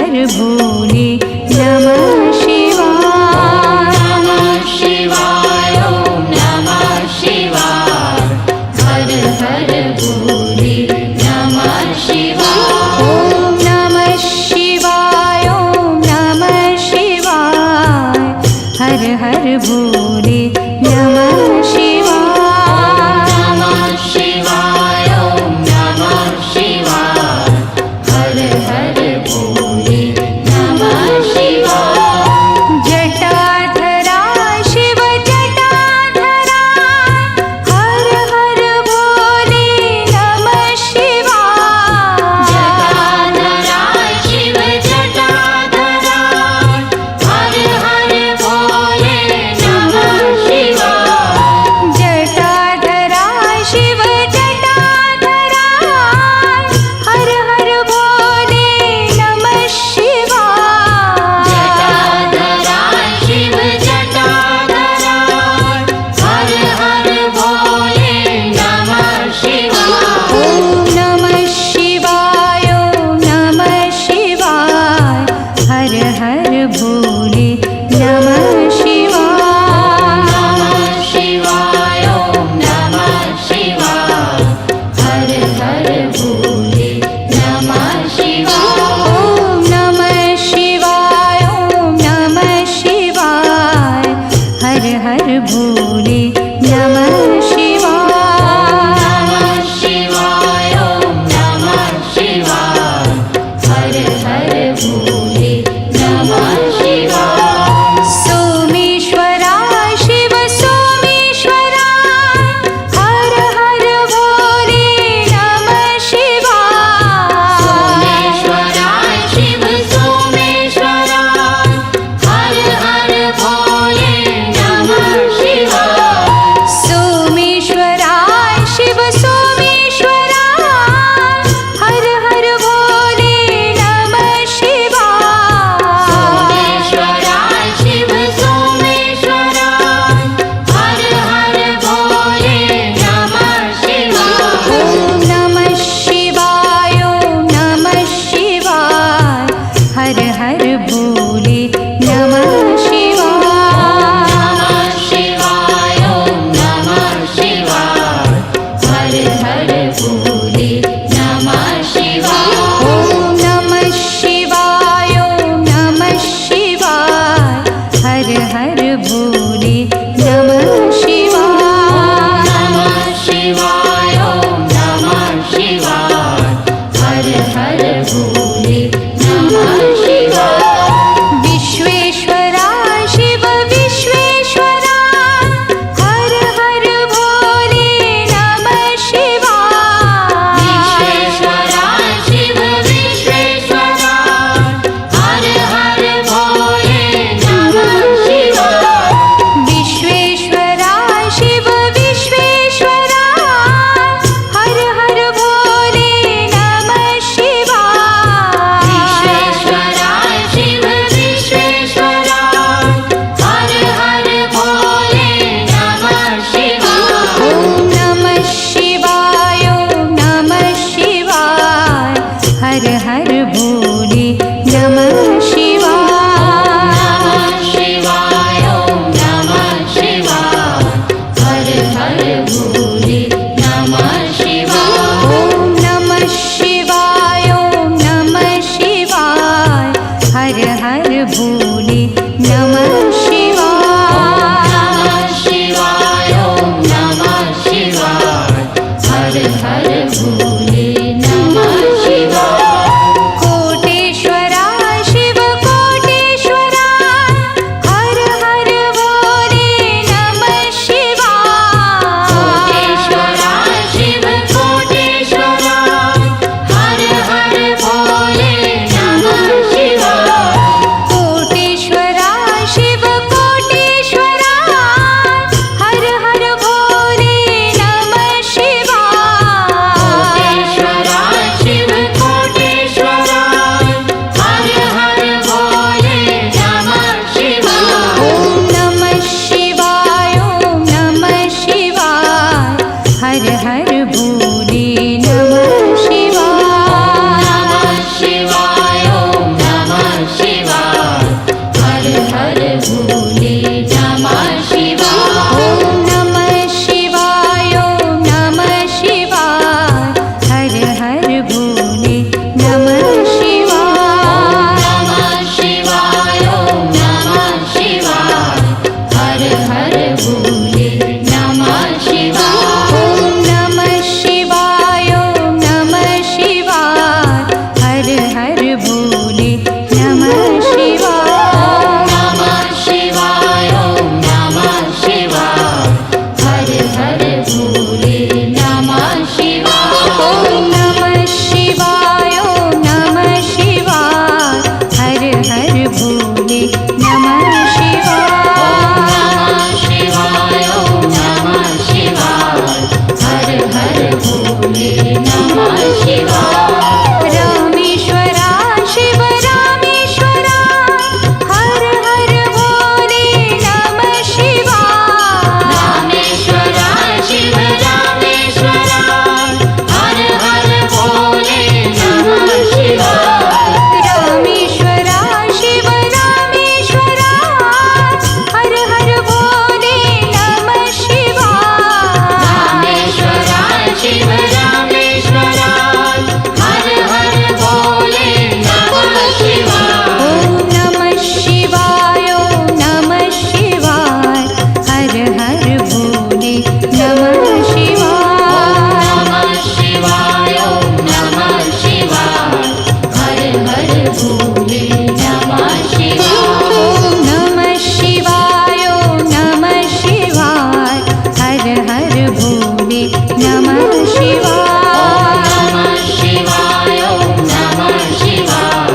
हर भोले नमः शिवाय। नमः शिवाय ओम नमः शिवाय। हर हर भोले नमः शिवाय। ओम नमः शिवाय ओम नमः शिवाय। हर हर भोले नमः शिवाय। नमः शिवाय ओम नमः शिवाय। हर हर भोले नमः शिवाय। जटाधरा शिव जटाधरा हर हर भोले नमः शिवाय। जटाधरा शिव जटाधरा हर हर भोले नमः शिवाय। जटाधरा शिव जटाधरा हर हर भोले नमः शिवाय। जटाधरा शिव जटाधरा हर हर भोले नमः शिवाय। ओम नमः शिवाय ओम नमः शिवाय। हर हर भोले नमः शिवाय। नमः शिवाय ओम नमः शिवाय। हर हर भोले नमः शिवाय। ओम नमः शिवाय ओम नमः शिवाय। हर हर भोले नमः शिवाय। नमः शिवाय ओम नमः शिवाय। हर हर भोले नमः शिवाय। सोमेश्वराय शिव सोमेश्वराय हर हर भोले नमः शिवाय। सोमेश्वराय शिव सोमेश्वराय हर हर भोले नमः शिवाय। सोमेश्वराय शिव सोमेश्वराय हर हर भोले नमः शिवाय। सोमेश्वराय शिव सोमेश्वराय हर हर भोले नमः शिवाय। ओम नमः शिवाय ओम नमः शिवाय। हर हर भोले नमः शिवाय। नमः शिवाय ओम नमः शिवाय। हर हर भोले नमः शिवाय। ओम नमः शिवाय ओम नमः शिवाय। हर हर भोले नमः शिवाय। नमः शिवाय ओम नमः शिवाय। हर हर भोले नमः शिवाय। विश्वेश्वराय भोले नमः शिवाय। नमः शिवाय ओम नमः शिवाय हर हर भोले नमः शिवाय। रामेश्वरा शिव रामेश्वरा हर हर भोले नमः शिवाय। रामेश्वरा शिव रामेश्वरा हर हर भोले नमः शिवाय। रामेश्वरा शिव रामेश्वरा हर हर भोले नमः शिवाय। रामेश्वरा शिव रामेश्वरा हर हर भोले नमः शिवाय। ओम नमः शिवाय ओम नमः शिवाय हर हर भोले नमः शिवाय। नमः शिवाय ओम नमः शिवाय हर हर भोले नमः शिवाय। ओम नमः शिवाय ओम नमः शिवाय हर हर भोले नमः शिवाय। नमः शिवाय ओम नमः शिवाय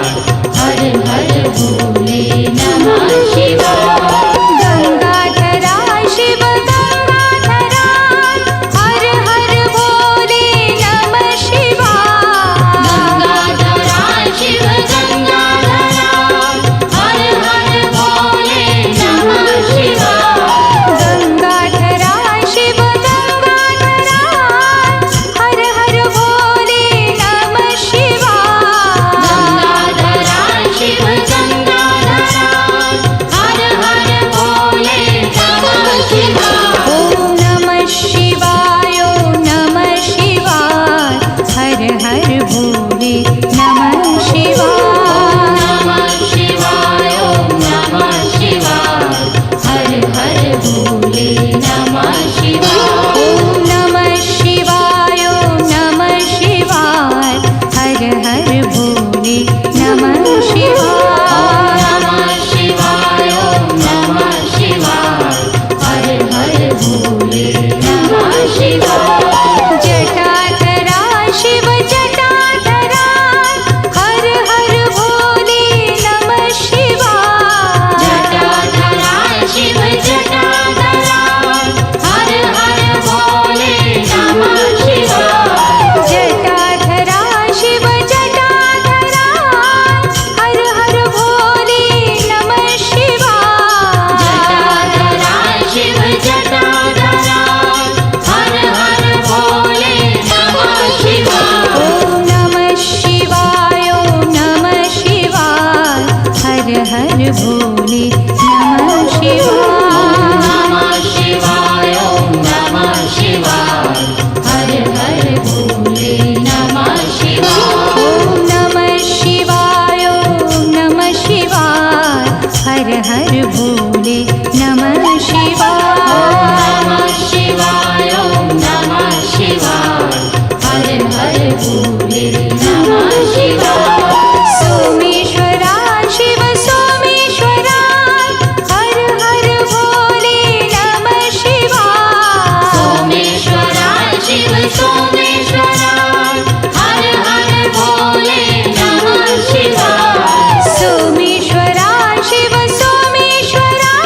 हर हर भोले नमः शिवाय। गंगाधरा शिव गंगाधरा हर हर भोले नमः शिवाय। गंगाधरा शिव गंगाधरा हर हर भोले नमः शिवाय। गंगाधरा शिव गंगाधरा हर हर भोले नमः शिवाय। गंगाधरा शिव गंगाधरा हर हर भोले नमः शिवाय। ओम नमः शिवाय ओम नमः शिवाय हर हर भोले नमः शिवाय। नमः शिवाय ओम नमः शिवाय हर हर भोले नमः शिवाय। ओम नमः शिवाय ओम नमः शिवाय हर हर भोले नमः शिवाय। नमः शिवाय ओम नमः शिवाय हर हर भोले नमः शिवाय। जटाधरा शिव जटाधरा हर हर भोले नमः शिवाय। जटाधरा शिव जटाधरा हर हर भोले नमः शिवाय। जटाधरा शिव जटाधरा हर हर भोले नमः शिवाय। जटाधरा शिव जटाधरा हर हर भोले नमः शिवाय। ओम नमः शिवाय ओम नमः शिवाय हर हर भोले नमः शिवाय। नमः शिवाय ओम नमः शिवाय हर हर भोले नमः शिवाय। ओम नमः शिवाय ओम नमः शिवाय हर हर भोले नमः शिवाय। नमः शिवाय ओम नमः शिवाय हर हर भोले नमः शिवाय। सोमेश्वरा शिव सोमेश्वरा हर हर भोले नमः शिवाय। सोमेश्वरा शिव सोमेश्वरा हर हर भोले नमः शिवाय। सोमेश्वरा शिव सोमेश्वरा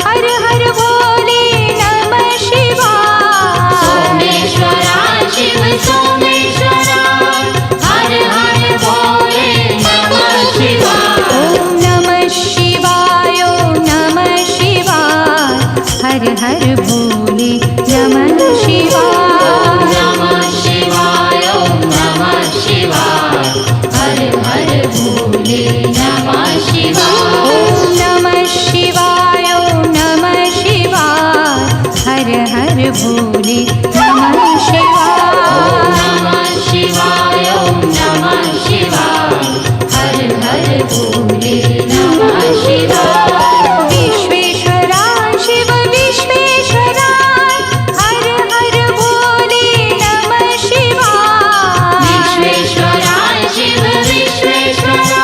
हर हर भोले नमः शिवाय। सोमेश्वरा शिव सोमेश्वरा हर हर भोले नमः शिवाय। ओम नमः शिवाय ओम नमः शिवाय हर हर भोले नमः शिवाय। नमः शिवाय ओम नमः शिवाय हर हर भोले नमः शिवाय। ओम नमः शिवाय ओम नमः शिवाय हर हर भोले नमः शिवाय। नमः शिवाय ओम नमः शिवाय हर हर भोले नमः शिवाय। विश्वेश्वरा शिव विश्वेश्वरा हर हर भोले नमः शिवाय। विश्वेश्वरा शिव विश्वेश्वरा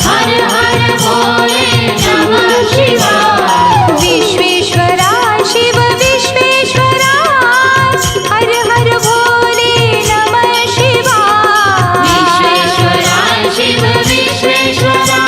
हर हर भोले नमः शिवाय। विश्वेश्वरा शिव विश्वेश्वरा हर हर भोले नमः शिवाय। विश्वेश्वरा शिव विश्वेश्वरा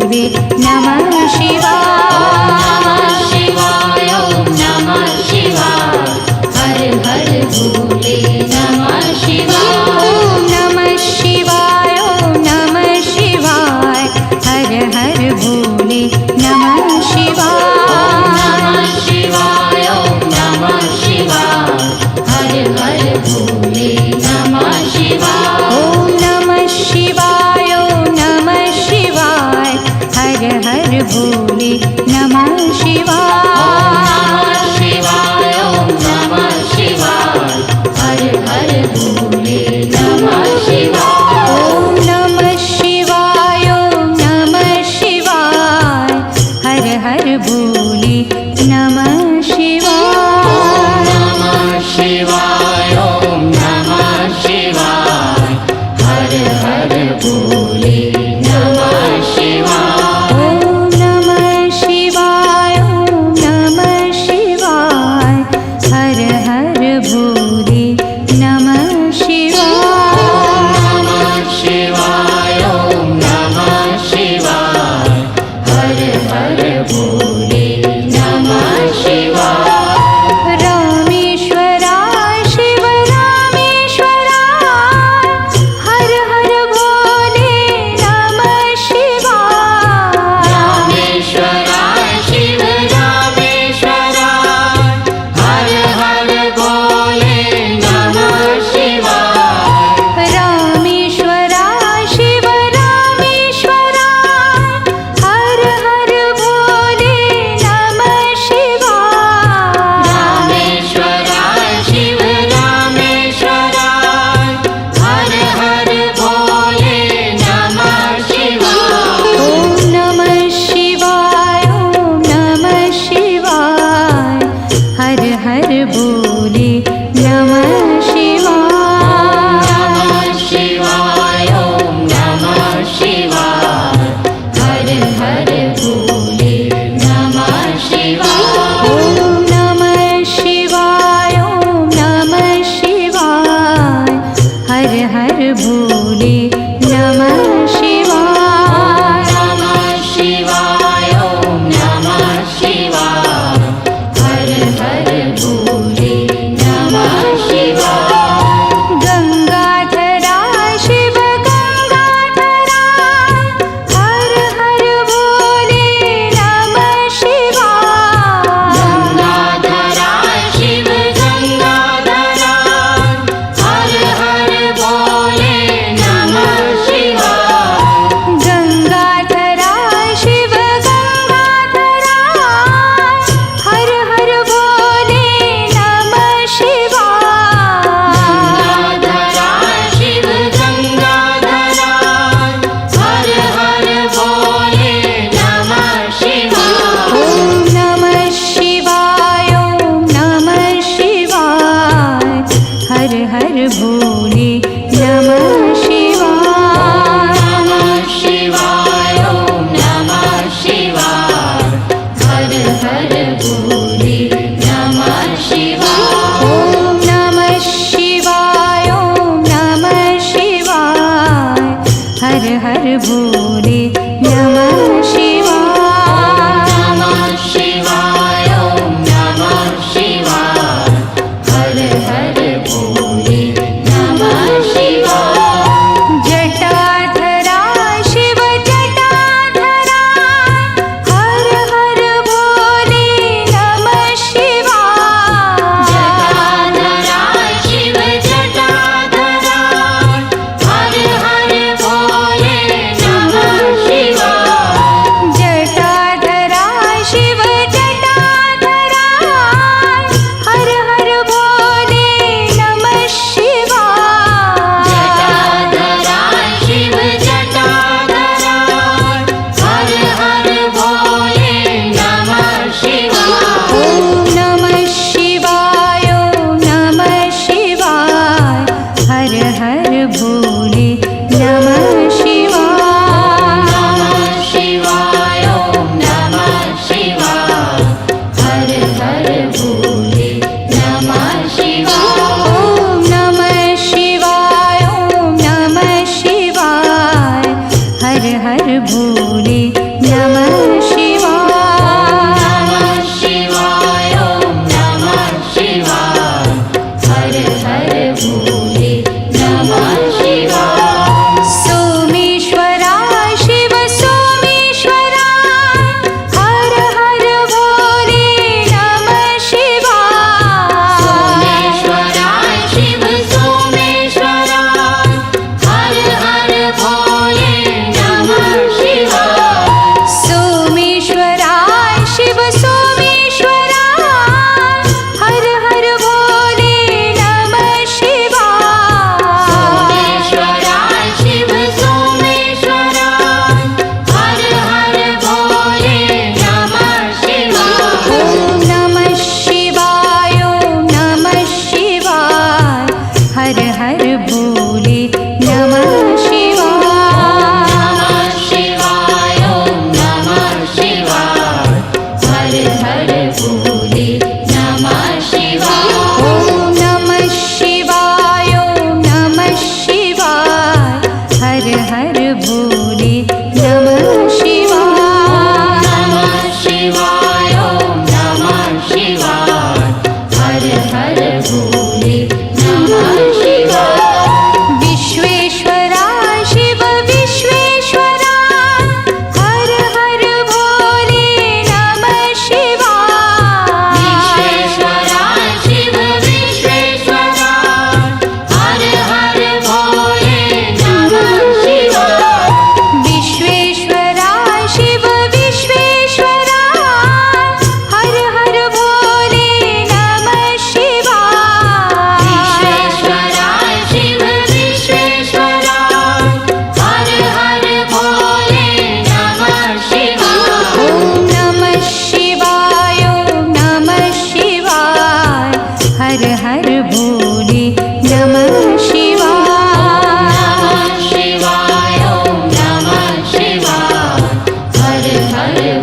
भोले नमः शिवाय। शिवाय ओम नमः शिवाय हर हर भोले नमः शिवाय ओम नमः शिवाय ओम नमः शिवाय हर हर भोले नमः शिवाय। शिवाय ओम नमः शिवाय हर हर भोले नमः शिवाय ओम नमः शिवाय ओम नमः शिवाय हर हर भोले नमः शिवाय। शिवाय ओम नमः शिवाय हर हर भोले नमः शिवाय ओम नमः शिवाय ओम नमः शिवाय हर हर भोले नमः शिवाय। नमः शिवाय ओम नमः शिवाय हर हर भोले नमः शिवाय ओम नमः शिवाय ओम नमः शिवाय हर हर भोले नमः शिवाय। नमः शिवाय ओम नमः शिवाय हर हर भोले नमः शिवाय रामेश्वराय शिव रामेश्वराय हर हर भोले नमः शिवाय। रामेश्वराय शिव रामेश्वराय हर हर भोले नमः शिवाय रामेश्वराय शिव रामेश्वराय हर हर भोले नमः शिवाय। रामेश्वराय शिव रामेश्वराय हर हर भोले नमः शिवाय ओम नमः शिवाय ओम नमः शिवाय हर हर भोले नमः शिवाय। नमः शिवाय ओम नमः शिवाय हर हर भोले नमः शिवाय ओम नमः शिवाय ओम नमः शिवाय हर हर भोले नमः शिवाय। नमः शिवाय ओम नमः शिवाय हर हर भोले नमः शिवाय गंगाधराय शिव गंगाधराय हर हर भोले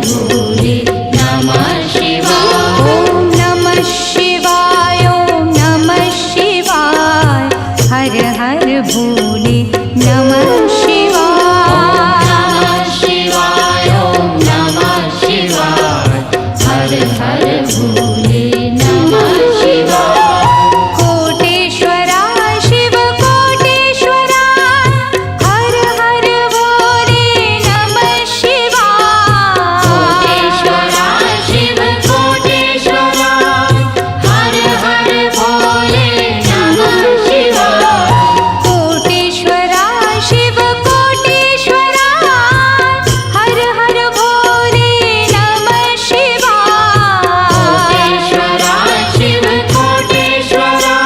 भोले नमः शिवाय ॐ नमः शिवाय ॐ नमः शिवाय हर हर भोले नमः शिवाय नमः शिवाय ॐ नमः शिवाय हर हर भोले नमः शिवाय कोटेश्वरा शिव कोटेश्वरा हर हर भोले नमः शिवाय कोटेश्वरा शिव कोटेश्वरा हर हर भोले नमः शिवाय कोटेश्वरा शिव कोटेश्वरा हर हर भोले नमः शिवाय कोटेश्वरा शिव कोटेश्वरा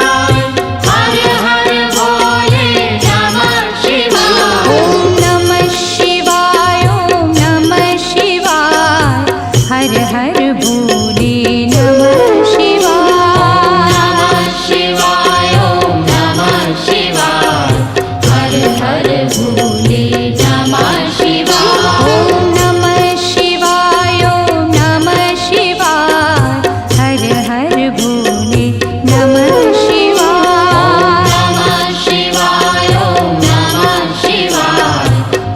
हर हर भोले नमः शिवाय ॐ नमः शिवाय ॐ नमः शिवाय हर हर भोले नमः शिवाय नमः शिवाय ॐ नमः शिवाय हर हर भोले नमः शिवाय ॐ नमः शिवाय ॐ नमः शिवाय हर हर भोले नमः शिवाय नमः शिवाय ॐ नमः शिवाय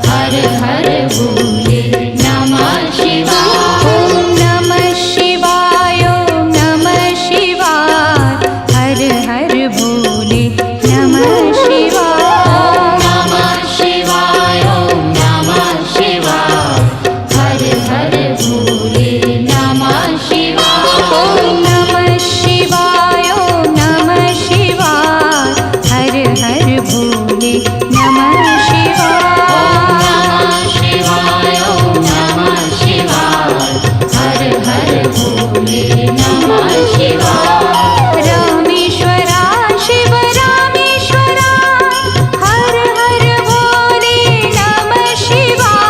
हर हर भोले नमः शिवाय ॐ नमः शिवाय ॐ नमः शिवाय हर हर भोले नमः शिवाय नमः शिवाय ॐ नमः शिवाय हर हर भोले नमः शिवाय ॐ नमः शिवाय ॐ नमः शिवाय हर हर भोले नमः शिवाय नमः शिवाय ॐ नमः शिवाय हर हर भोले नमः शिवाय रामेश्वरा शिव रामेश्वरा हर हर भोले नमः शिवाय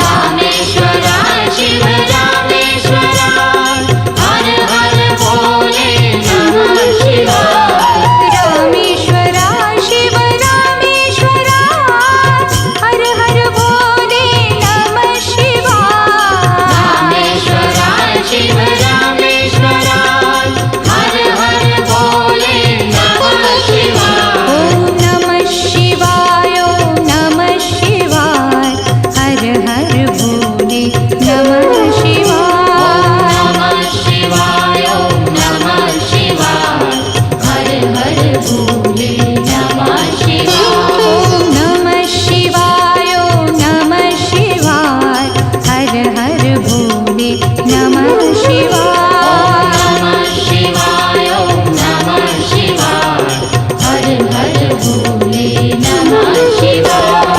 रामेश्वरा शिव रामेश्वरा हर हर भोले नमः शिवाय रामेश्वरा शिव रामेश्वरा हर हर भोले नमः शिवाय रामेश्वरा शिव रामेश्वरा हर हर भोले नमः शिवाय ॐ नमः शिवाय ॐ नमः शिवाय हर हर भोले नमः शिवाय नमः शिवाय ॐ नमः शिवाय हर हर भोले नमः शिवाय ॐ नमः शिवाय ॐ नमः शिवाय हर हर भोले नमः शिवाय नमः शिवाय ॐ नमः शिवाय हर हर भोले नमः शिवाय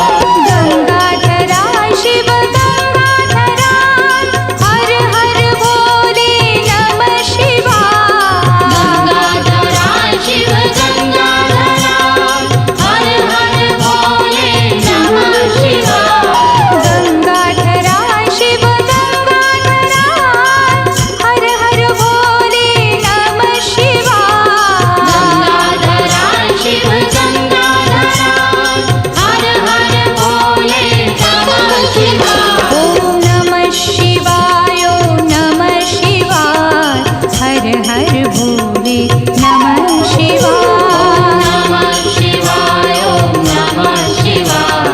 गंगाधरा शिव गंगाधरा हर हर भोले नमः शिवाय गंगाधरा शिव गंगाधरा हर हर भोले नमः शिवाय गंगाधरा शिव गंगाधरा हर हर भोले नमः शिवाय गंगाधरा शिव गंगाधरा हर हर भोले नमः शिवाय ॐ नमः शिवाय ॐ नमः शिवाय हर हर भोले नमः शिवाय नमः शिवाय ॐ नमः शिवाय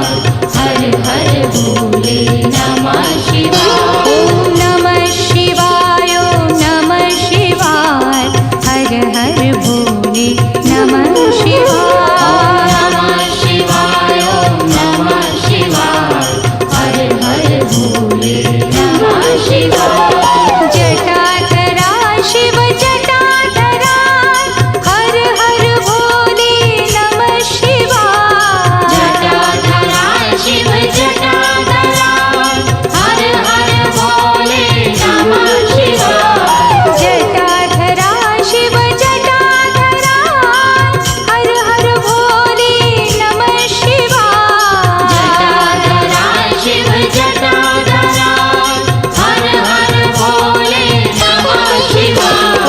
हर हर भोले नमः शिवाय ॐ नमः शिवाय ॐ नमः शिवाय हर हर भोले नमः शिवाय नमः शिवाय ॐ नमः शिवाय हर हर भोले नमः शिवाय जटाधरा शिव जटाधरा हर हर भोले नमः शिवाय जटाधरा शिव जटाधरा हर हर भोले नमः शिवाय जटाधरा शिव जटाधरा हर हर भोले नमः शिवाय जटाधरा शिव जटाधरा हर हर भोले नमः शिवाय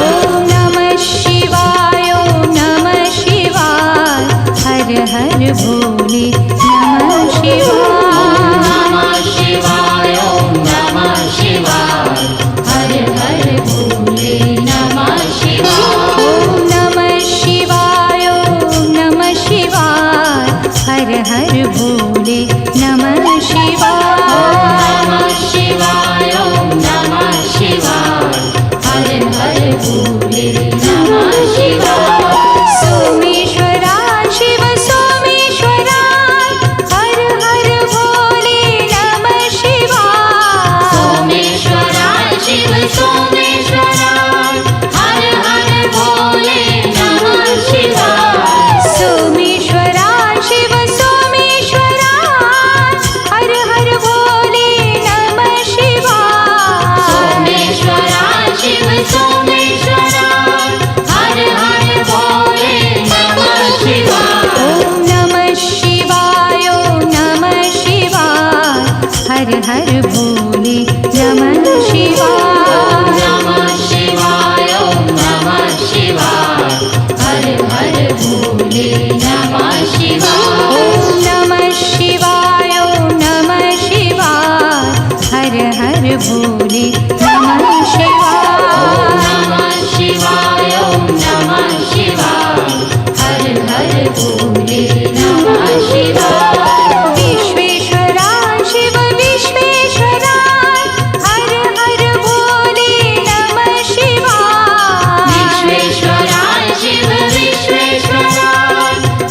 भोले नमः शिवाय। नमः शिवाय ओम नमः शिवाय हर हर भोले नमः शिवाय। विश्वेश्वरा शिव विश्वेश्वरा हर हर भोले नमः शिवाय। विश्वेश्वरा शिव विश्वेश्वरा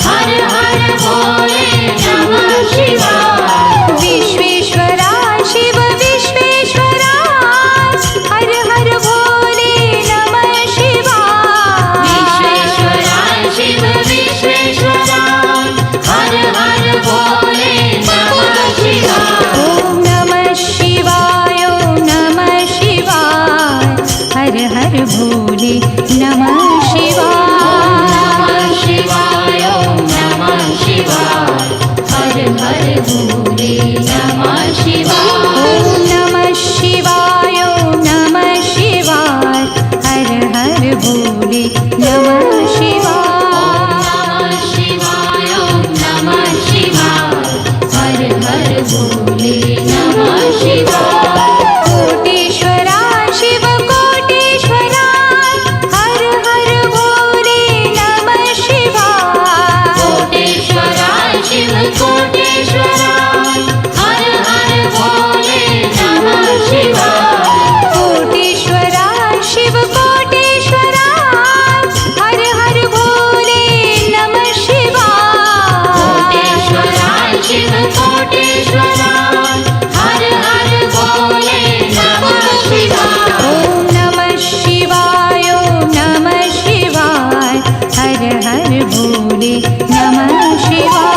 हर हर भोले नमः शिवाय। विश्वेश्वरा शिव विश्वेश्वरा हर हर भोले नमः शिवाय। विश्वेश्वरा शिव विश्वेश्वरा हर हर भोले नमः शिवाय। ओम नमः शिवाय ओम नमः शिवाय हर हर भोले नमः शिवाय। नमः शिवाय ओम नमः शिवाय हर हर भोले नमः शिवाय। ओम नमः शिवाय ओम नमः शिवाय हर हर भोले नमः शिवाय। नमः शिवाय ओम नमः शिवाय हर हर भोले नमः शिवाय। कोटेश्वरा शिव कोटेश्वरा हर हर भोले नमः शिवाय। कोटेश्वरा शिव कोटेश्वरा हर हर भोले नमः शिवाय। कोटेश्वरा शिव कोटेश्वरा हर हर भोले नमः शिवाय। कोटेश्वरा शिव कोटेश्वरा हर हर भोले नमः शिवाय। ओम नमः शिवाय ओम नमः शिवाय हर हर भोले नमः शिवाय।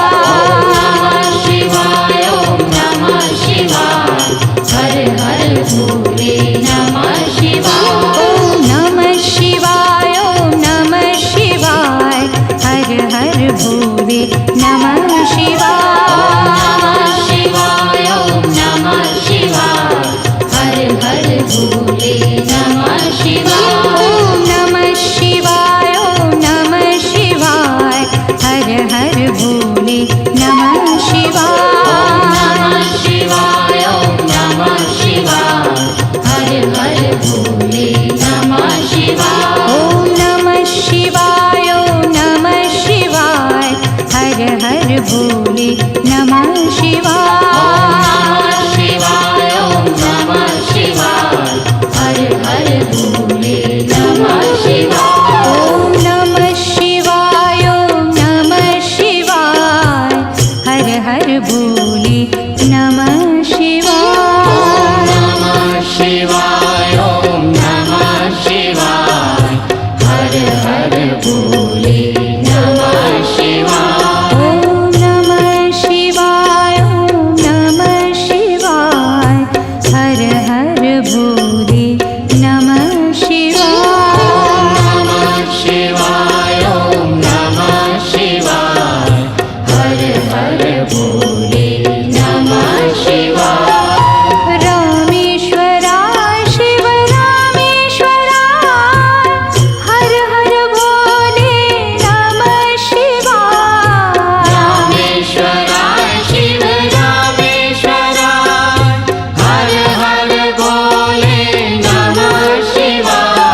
नमः शिवाय ओम नमः शिवाय हर हर भोले नमः शिवाय। ओम नमः शिवाय ओम नमः शिवाय हर हर भोले नमः शिवाय। नमः शिवाय ओम नमः शिवाय हर हर भोले नमः शिवाय। ओम नमः शिवाय ओम नमः शिवाय हर हर भोले नमः शिवाय। नमः शिवाय ओम नमः शिवाय हर हर भोले नमः शिवाय। ओम नमः शिवाय ओम नमः शिवाय हर हर भोले नमः शिवाय। नमः शिवाय ओम नमः शिवाय हर हर भोले नमः शिवाय। ओम नमः शिवाय ओम नमः शिवाय हर हर भोले नमः शिवाय। नमः शिवाय ओम नमः शिवाय हर हर भोले नमः शिवाय। ओम नमः शिवाय ओम नमः शिवाय हर हर भोले नमः शिवाय। नमः शिवाय ओम नमः शिवाय हर हर भोले नमः शिवाय। रामेश्वरा शिव रामेश्वरा हर हर भोले नमः शिवाय। रामेश्वरा शिव रामेश्वरा हर हर भोले नमः शिवाय।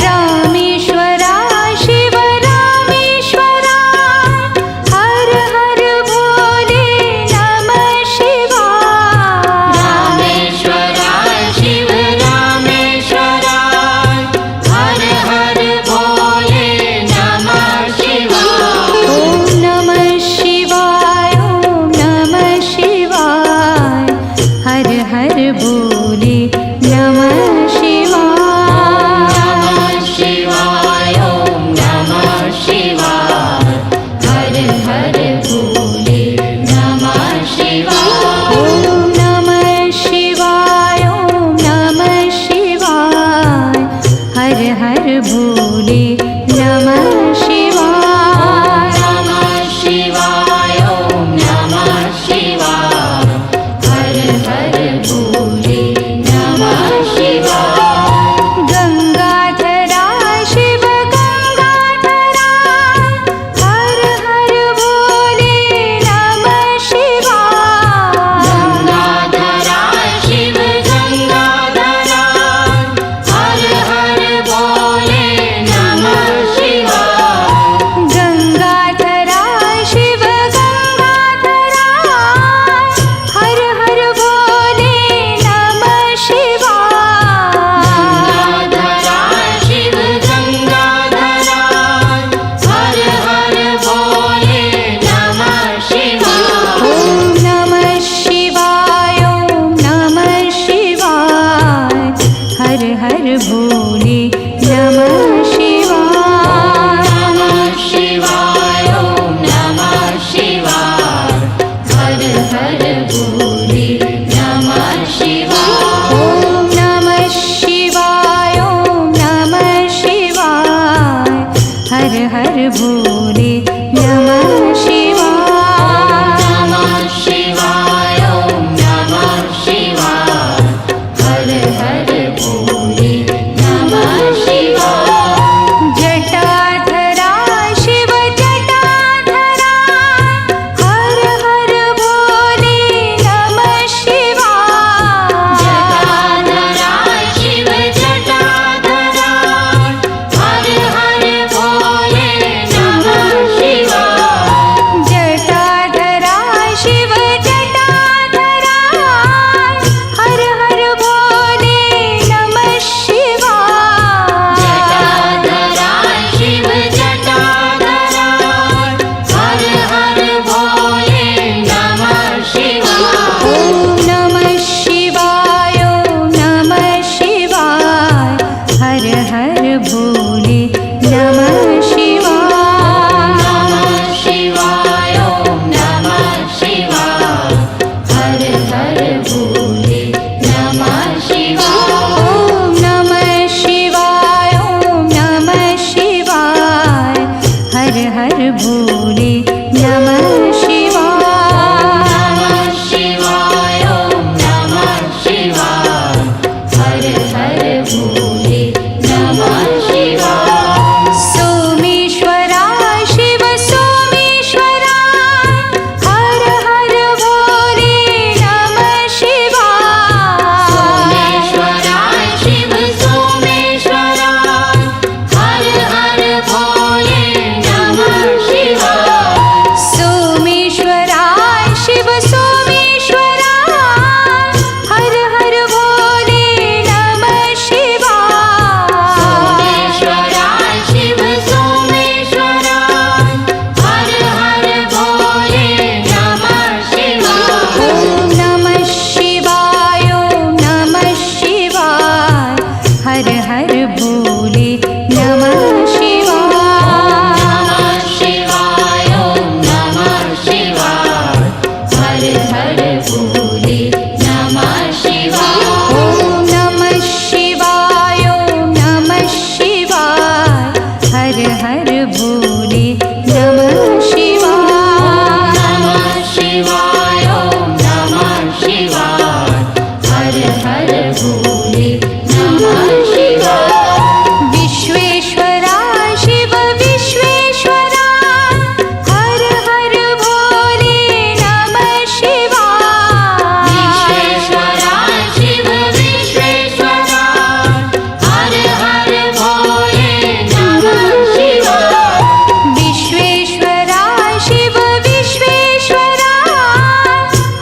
रामेश्वरा शिव रामेश्वरा हर हर भोले नमः शिवाय। रामेश्वरा शिव रामेश्वरा हर हर भोले नमः शिवाय। ओम नमः शिवाय ओम नमः शिवाय हर हर भोले नमः शिवाय। नमः शिवाय ओम नमः शिवाय हर हर भोले नमः शिवाय। ओम नमः शिवाय ओम नमः शिवाय हर हर भोले नमः शिवाय। नमः शिवाय ओम नमः शिवाय हर हर भोले नमः शिवाय। भोले नमः शिवाय। नमः शिवाय ॐ नमः शिवाय हर हर भोले नमः शिवाय। ॐ नमः शिवाय ॐ नमः शिवाय हर हर भोले नमः शिवाय। नमः शिवाय ॐ नमः शिवाय हर हर भोले नमः शिवाय। जटाधरा शिव जटाधरा हर हर भोले नमः शिवाय। जटाधरा शिव जटाधरा हर हर भोले नमः शिवाय। जटाधरा शिव जटाधरा हर हर भोले नमः शिवाय। जटाधरा शिव जटाधरा हर हर भोले नमः शिवाय। ॐ नमः शिवाय ॐ नमः शिवाय हर हर भोले नमः शिवाय। नमः शिवाय ॐ नमः शिवाय हर हर भोले नमः शिवाय। ॐ नमः शिवाय ॐ नमः शिवाय हर हर भोले नमः शिवाय। नमः शिवाय ॐ नमः शिवाय हर हर भोले नमः शिवाय। सोमेश्वरा शिव सोमेश्वरा हर हर भोले नमः शिवाय। सोमेश्वरा शिव सोमेश्वरा हर हर भोले नमः शिवाय। सोमेश्वरा शिव सोमेश्वरा हर हर भोले नमः शिवाय। सोमेश्वरा शिव सोमेश्वरा हर हर भोले नमः शिवाय। ॐ नमः शिवाय ॐ नमः शिवाय हर हर भोले नमः शिवाय। नमः शिवाय ॐ नमः शिवाय हर हर भोले नमः शिवाय। ॐ नमः शिवाय ॐ नमः शिवाय हर हर भोले नमः शिवाय। नमः शिवाय ॐ नमः शिवाय हर हर भोले नमः शिवाय। विश्वेश्वरा शिव विश्वेश्वरा हर हर भोले नमः शिवाय। विश्वेश्वरा शिव विश्वेश्वरा हर हर भोले नमः शिवाय। विश्वेश्वरा शिव विश्वेश्वरा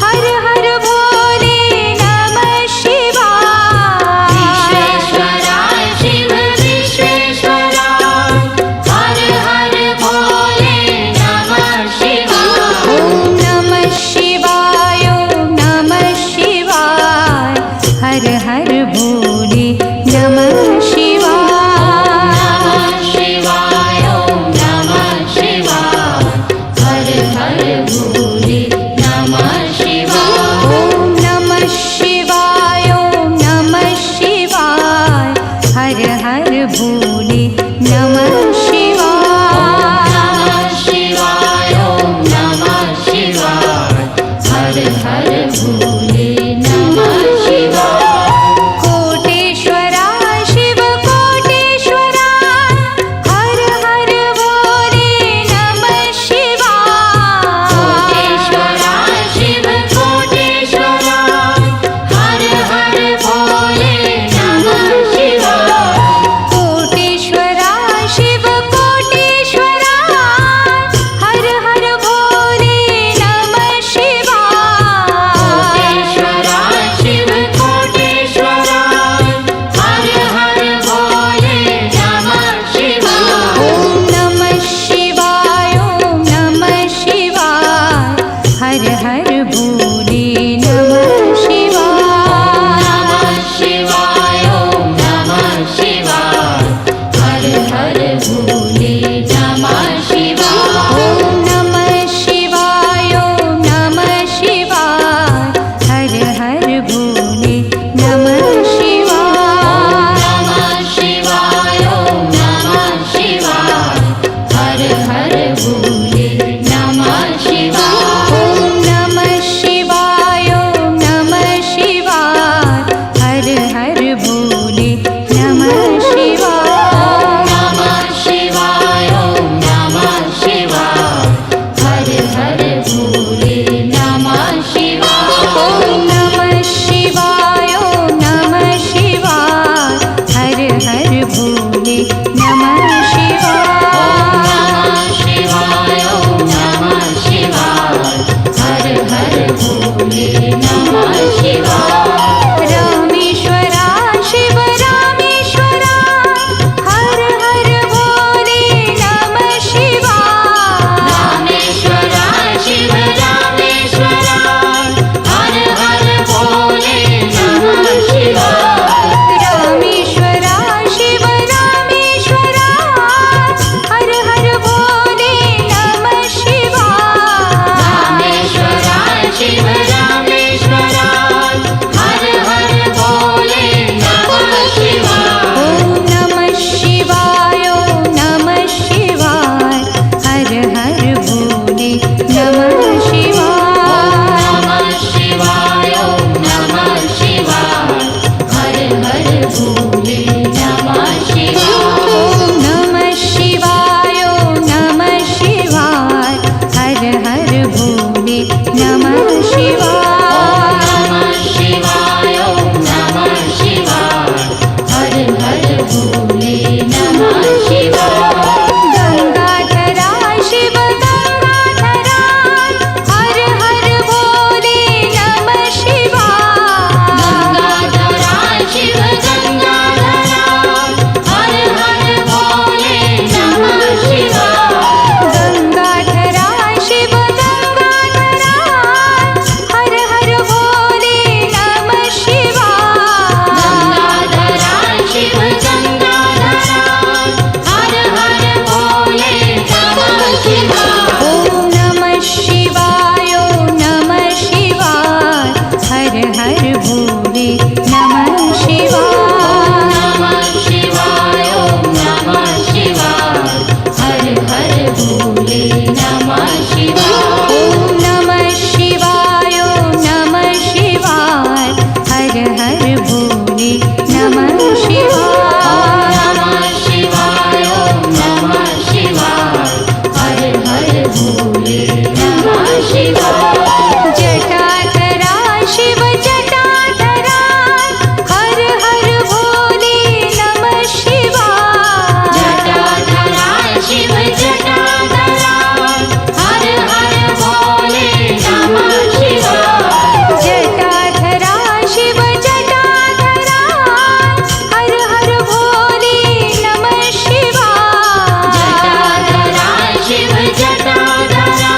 हर हर भोले नमः शिवाय। विश्वेश्वरा शिव विश्वेश्वरा हर हर भोले नमः शिवाय। ॐ नमः शिवाय ॐ नमः शिवाय हर हर भोले नमः शिवाय। नमः शिवाय ॐ नमः शिवाय हर हर भोले नमः शिवाय। ॐ नमः शिवाय ॐ नमः शिवाय हर हर भोले नमः शिवाय। नमः शिवाय ॐ नमः शिवाय हर हर भोले नमः शिवाय। कोटि भोले नमः शिवाय। नमः शिवाय ओम नमः शिवाय हर हर भोले नमः शिवाय ॐ नमः शिवाय ॐ नमः शिवाय हर हर भोले नमः शिवाय। नमः शिवाय ओम नमः शिवाय हर हर भोले नमः शिवाय रामेश्वरा शिव रामेश्वरा हर हर भोले नमः शिवाय। रामेश्वरा शिव रामेश्वरा हर हर भोले नमः शिवाय रामेश्वरा शिव रामेश्वरा हर हर भोले नमः शिवाय। रामेश्वरा शिव रामेश्वरा हर हर भोले नमः शिवाय ॐ नमः शिवाय ॐ नमः शिवाय हर हर भोले नमः शिवाय। नमः शिवाय ओम नमः शिवाय हर हर भोले नमः शिवाय ॐ नमः शिवाय ॐ नमः शिवाय हर हर भोले नमः शिवाय। नमः शिवाय ओम नमः शिवाय हर हर भोले नमः शिवाय गंगाधरा शिव गंगाधरा हर हर भोले नमः शिवाय। गंगाधरा शिव गंगाधरा हर हर भोले नमः शिवाय गंगाधरा शिव गंगाधरा हर हर भोले नमः शिवाय। गंगाधरा शिव गंगाधरा हर हर भोले नमः शिवाय ॐ नमः शिवाय ॐ नमः शिवाय हर हर भोले नमः शिवाय। नमः शिवाय ओम नमः शिवाय हर हर भोले नमः शिवाय ॐ नमः शिवाय ॐ नमः शिवाय हर हर भोले नमः शिवाय। नमः शिवाय ओम नमः शिवाय हर हर भोले नमः शिवाय जटाधरा शिव जटाधरा हर हर भोले नमः शिवाय। जटाधरा शिव जटाधरा हर हर भोले नमः शिवाय जटाधरा शिव जटाधरा हर हर भोले नमः शिवाय। जटाधरा शिव जटाधरा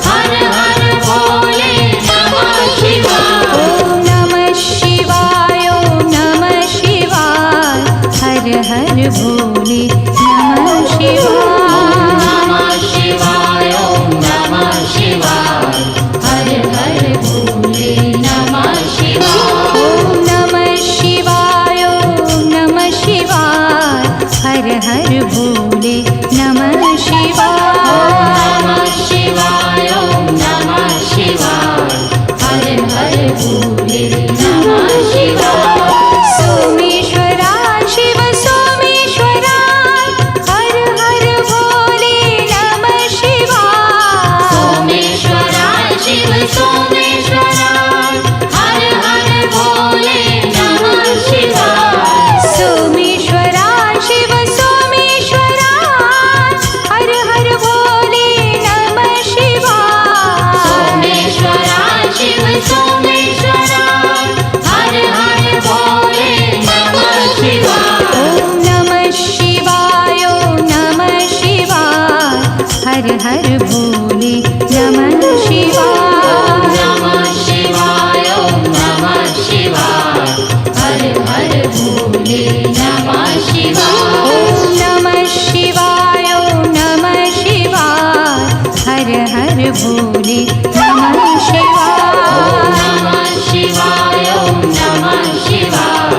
हर हर भोले नमः शिवाय ॐ नमः शिवाय ॐ नमः शिवाय हर हर भोले नमः शिवाय। नमः शिवाय ओम नमः शिवाय हर हर भोले नमः शिवाय ॐ नमः शिवाय ॐ नमः शिवाय हर हर भोले नमः शिवाय। नमः शिवाय ओम नमः शिवाय हर हर भोले नमः शिवाय सोमेश्वरा शिव सोमेश्वरा हर हर भोले नमः शिवाय। सोमेश्वरा शिव सोमेश्वरा हर हर भोले नमः शिवाय सोमेश्वरा शिव सोमेश्वरा हर हर भोले नमः शिवाय। सोमेश्वरा शिव सोमेश्वरा हर हर भोले नमः शिवाय ॐ नमः शिवाय ॐ नमः शिवाय हर हर भोले नमः शिवाय। नमः शिवाय ओम नमः शिवाय हर हर भोले नमः शिवाय ॐ नमः शिवाय ॐ नमः शिवाय हर हर भोले नमः शिवाय। नमः शिवाय ओम नमः शिवाय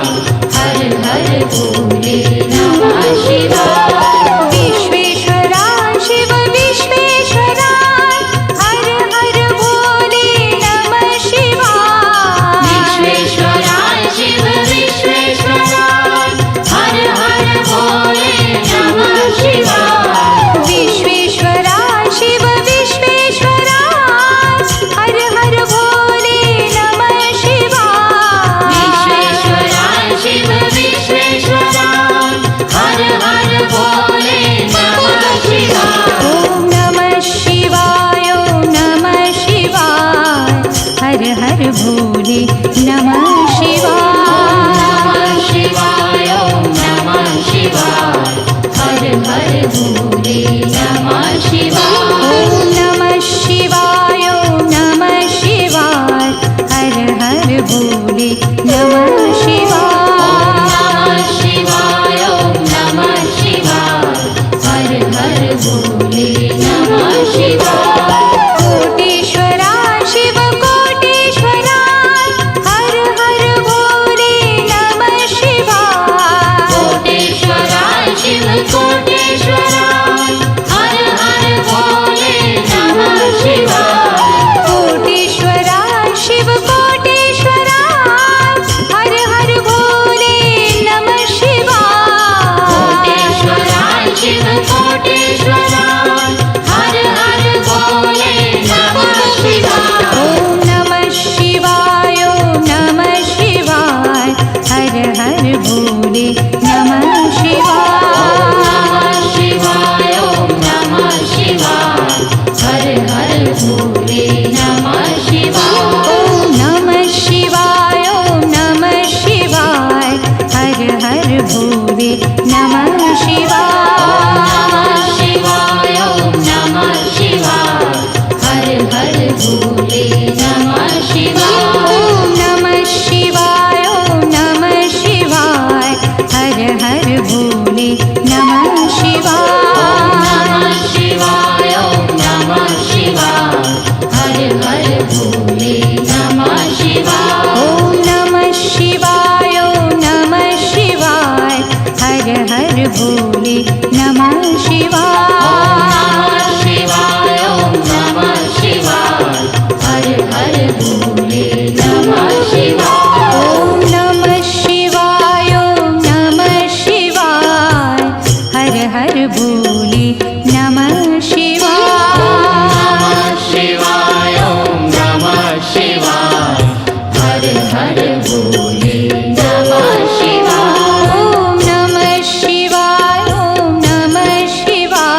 हर हर भोले नमः शिवाय विश्वेश्वरा शिव विश्वेश्वरा हर हर भोले नमः शिवाय। विश्वेश्वरा शिव विश्वेश्वरा हर भोले नमः शिवाय। शिवाय ओम नमः शिवाय हर हर भोले नमः शिवाय ओम नमः शिवाय ओम नमः शिवाय हर हर भोले नमः शिवाय। शिवाय ओम नमः शिवाय हर हर भोले नमः शिवाय ओम नमः शिवाय ओम नमः शिवाय हर हर भोले नमः शिवाय। शिवाय ओम नमः शिवाय हर हर भोले नमः शिवाय ओम नमः शिवाय ओम नमः शिवाय हर हर भोले नमः शिवाय। शिवाय ओम नमः शिवाय हर हर भोले नमः शिवाय ओम नमः शिवाय ओम नमः शिवाय हर हर भोले नमः शिवाय। शिवाय ओम नमः शिवाय हर हर भोले नमः शिवाय ओम नमः शिवाय ओम नमः शिवाय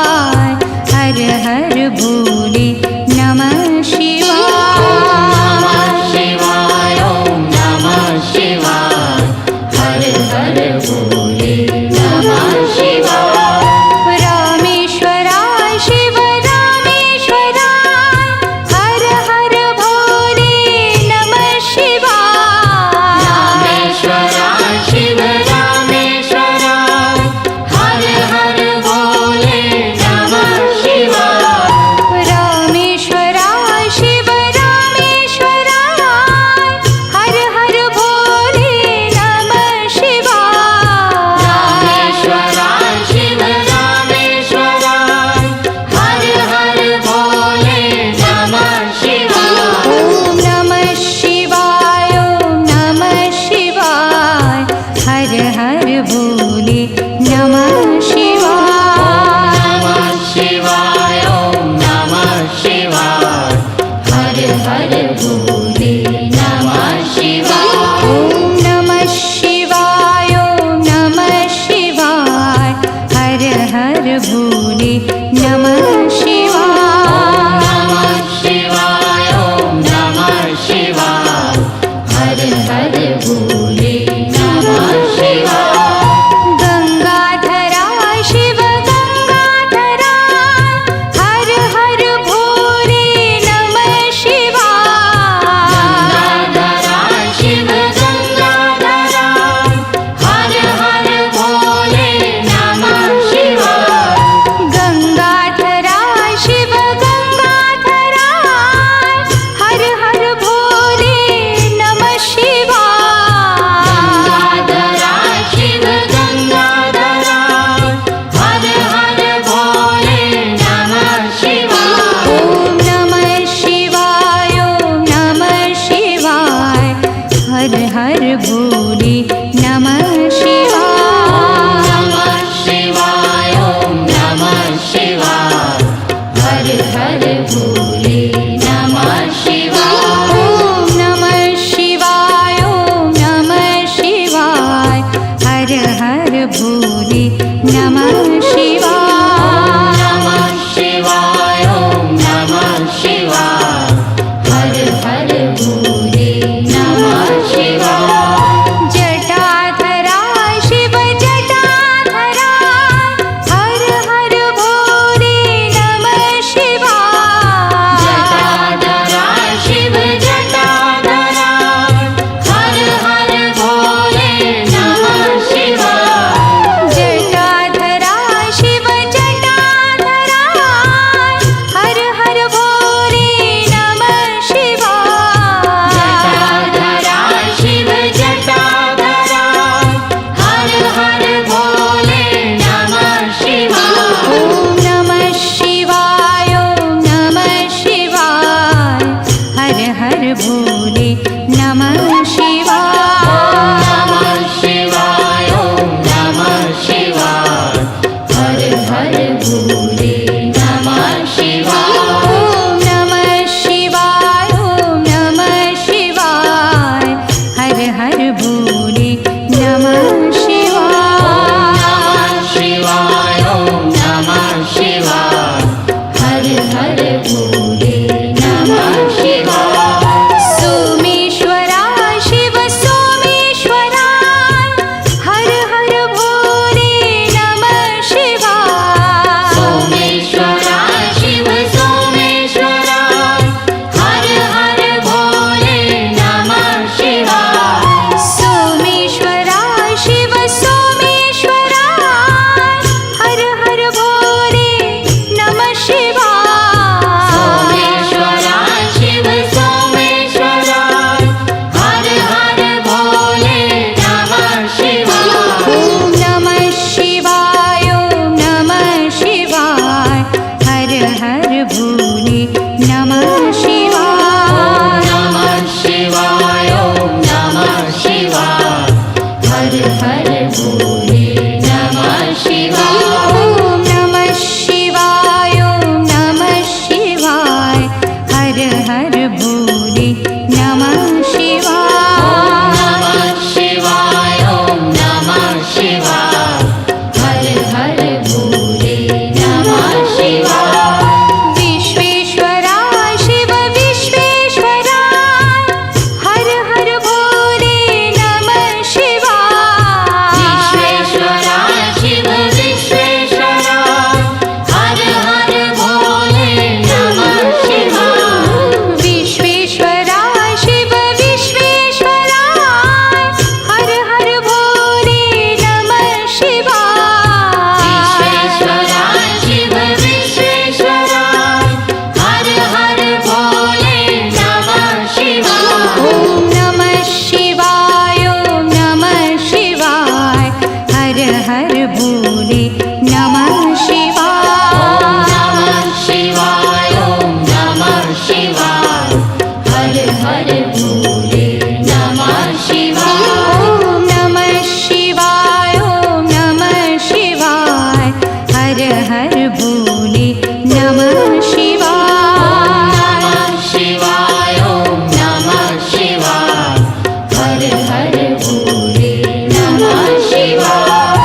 शिवाय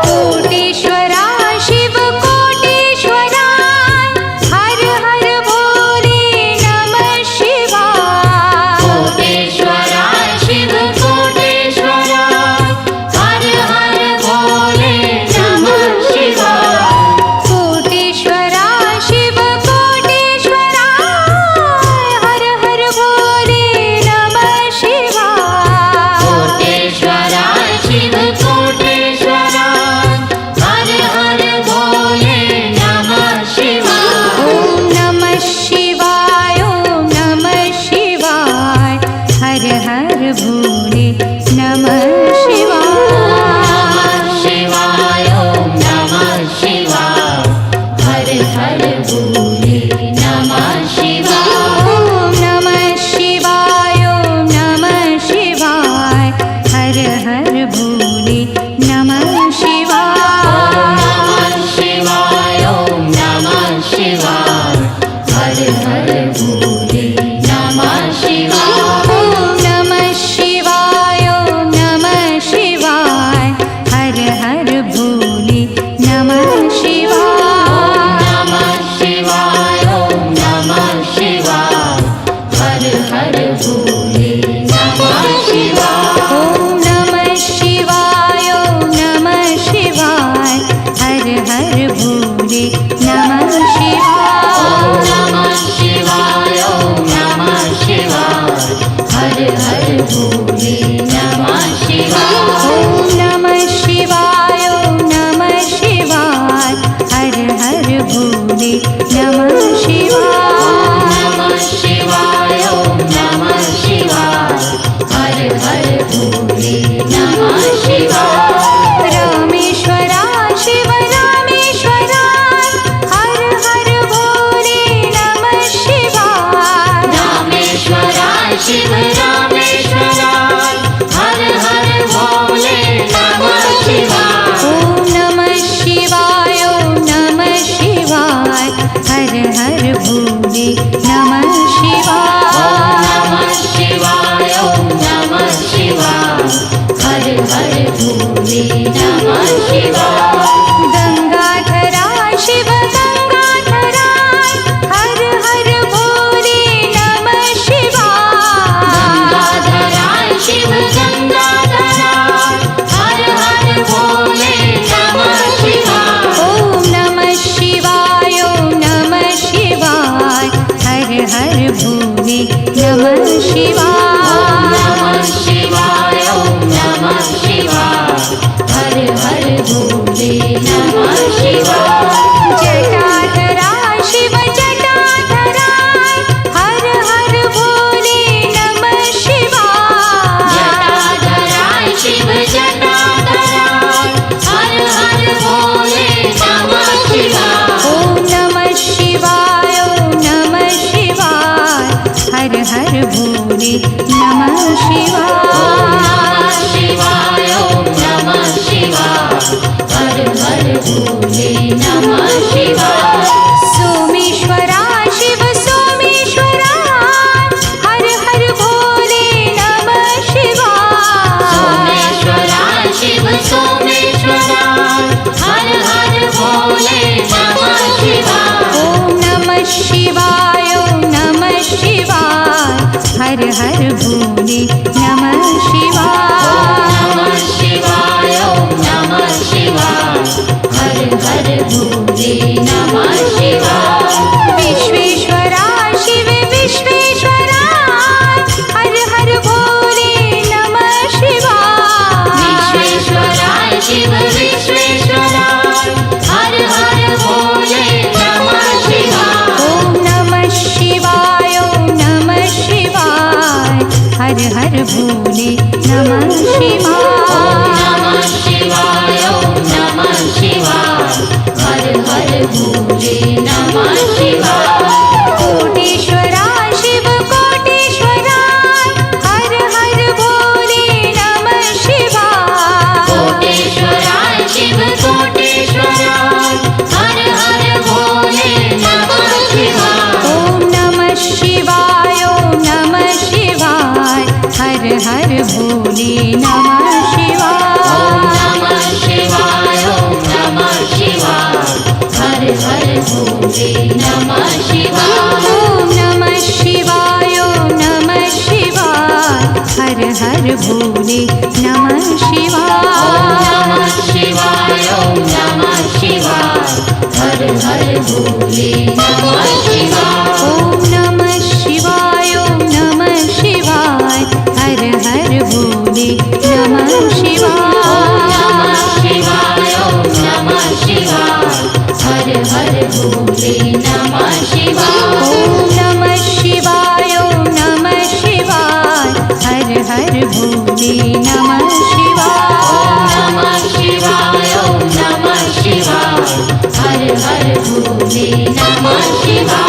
कोटीश्वरा शिव कोटीश्वरा हर हर भोले नमः शिवाय कोटेश्वरा शिव कोटेश्वरा हर हर भोले नमः शिवाय कोटीश्वरा शिव कोटीश्वरा हर हर भोले नमः शिवाय कोटेश्वरा शिव कोटेश्वरा हर हर भोले नमः शिवाय ॐ नमः शिवाय ॐ नमः शिवाय हर हर भोले नमः शिवाय शिवाय ओम नमः शिवाय हर हर भोले नमः शिवाय ॐ नमः शिवाय ॐ नमः शिवाय हर हर भोले नमः शिवाय शिवाय ओम नमः शिवाय हर हर भोले नमः शिवाय ॐ नमः शिवाय ॐ नमः शिवाय हर हर भोले नमः शिवाय नमः शिवाय ओम नमः शिवाय हर हर भोले नमः शिवाय ॐ नमः शिवाय ॐ नमः शिवाय हर हर भोले नमः शिवाय नमः शिवाय ओम नमः शिवाय हर हर भोले नमः शिवाय ॐ नमः शिवाय ॐ नमः शिवाय हर हर भोले नमः शिवाय नमः शिवाय ओम नमः शिवाय हर हर भोले नमः शिवाय रामेश्वरा शिव रामेश्वरा हर हर भोले नमः शिवाय रामेश्वरा शिव रामेश्वरा हर हर भोले नमः शिवाय ॐ नमः शिवाय ॐ नमः शिवाय हर हर भोले नमः शिवाय नमः शिवाय ओम नमः शिवाय हर हर भोले नमः शिवाय गंगाधरा शिव गंगाधरा हर हर भोले नमः शिवाय गंगाधरा शिव गंगाधरा हर हर भोले नमः शिवाय ॐ नमः शिवाय ॐ नमः शिवाय हर हर भोले नमः शिवाय नमः शिवाय ओम नमः शिवाय हर हर भोले नमः शिवाय जटाधरा शिव जटाधरा हर हर भोले नमः शिवाय जटाधरा शिव जटाधरा हर हर भोले नमः शिवाय ॐ नमः शिवाय ॐ नमः शिवाय हर हर भोले नमः शिवाय शिवाय ओम नमः शिवाय हर हर भोले नमः शिवाय सोमेश्वरा शिव सोमेश्वरा हर हर भोले नमः शिवाय सोमेश्वरा शिव सोमेश्वरा हर हर भोले नमः शिवाय ॐ नमः शिवाय ॐ नमः शिवाय हर हर भोले नमः शिवाय नमः शिवाय ओम नमः शिवाय हर हर भोले नमः शिवाय विश्वेश्वरा शिव विश्वेश्वरा हर हर भोले नमः शिवाय विश्वेश्वरा शिव विश्वेश्वरा हर हर भोले नमः शिवाय ॐ नमः शिवाय ॐ नमः शिवाय हर हर भोले नमः शिवाय नमः शिवाय ओम नमः शिवाय हर हर भोले नमः शिवाय कोटीश्वरा शिव कोटीश्वरा हर हर भोले नमः शिवाय कोटेश्वरा शिव कोटेश्वरा हर हर भोले नमः शिवाय ॐ नमः शिवाय ॐ नमः शिवाय हर हर भोले नमः भोले नमः शिवाय ॐ नमः शिवाय ॐ नमः शिवाय हर हर भोले नमः शिवाय नमः शिवाय ॐ नमः शिवाय हर हर भोले नमः शिवाय ॐ नमः शिवाय ॐ नमः शिवाय हर हर भोले नमः शिवाय नमः शिवाय ॐ नमः शिवाय हर हर भोले नमः शिवाय ॐ नमः शिवाय ॐ नमः शिवाय हर हर भोले नमः शिवाय नमः शिवाय ॐ नमः शिवाय हर हर भोले नमः शिवाय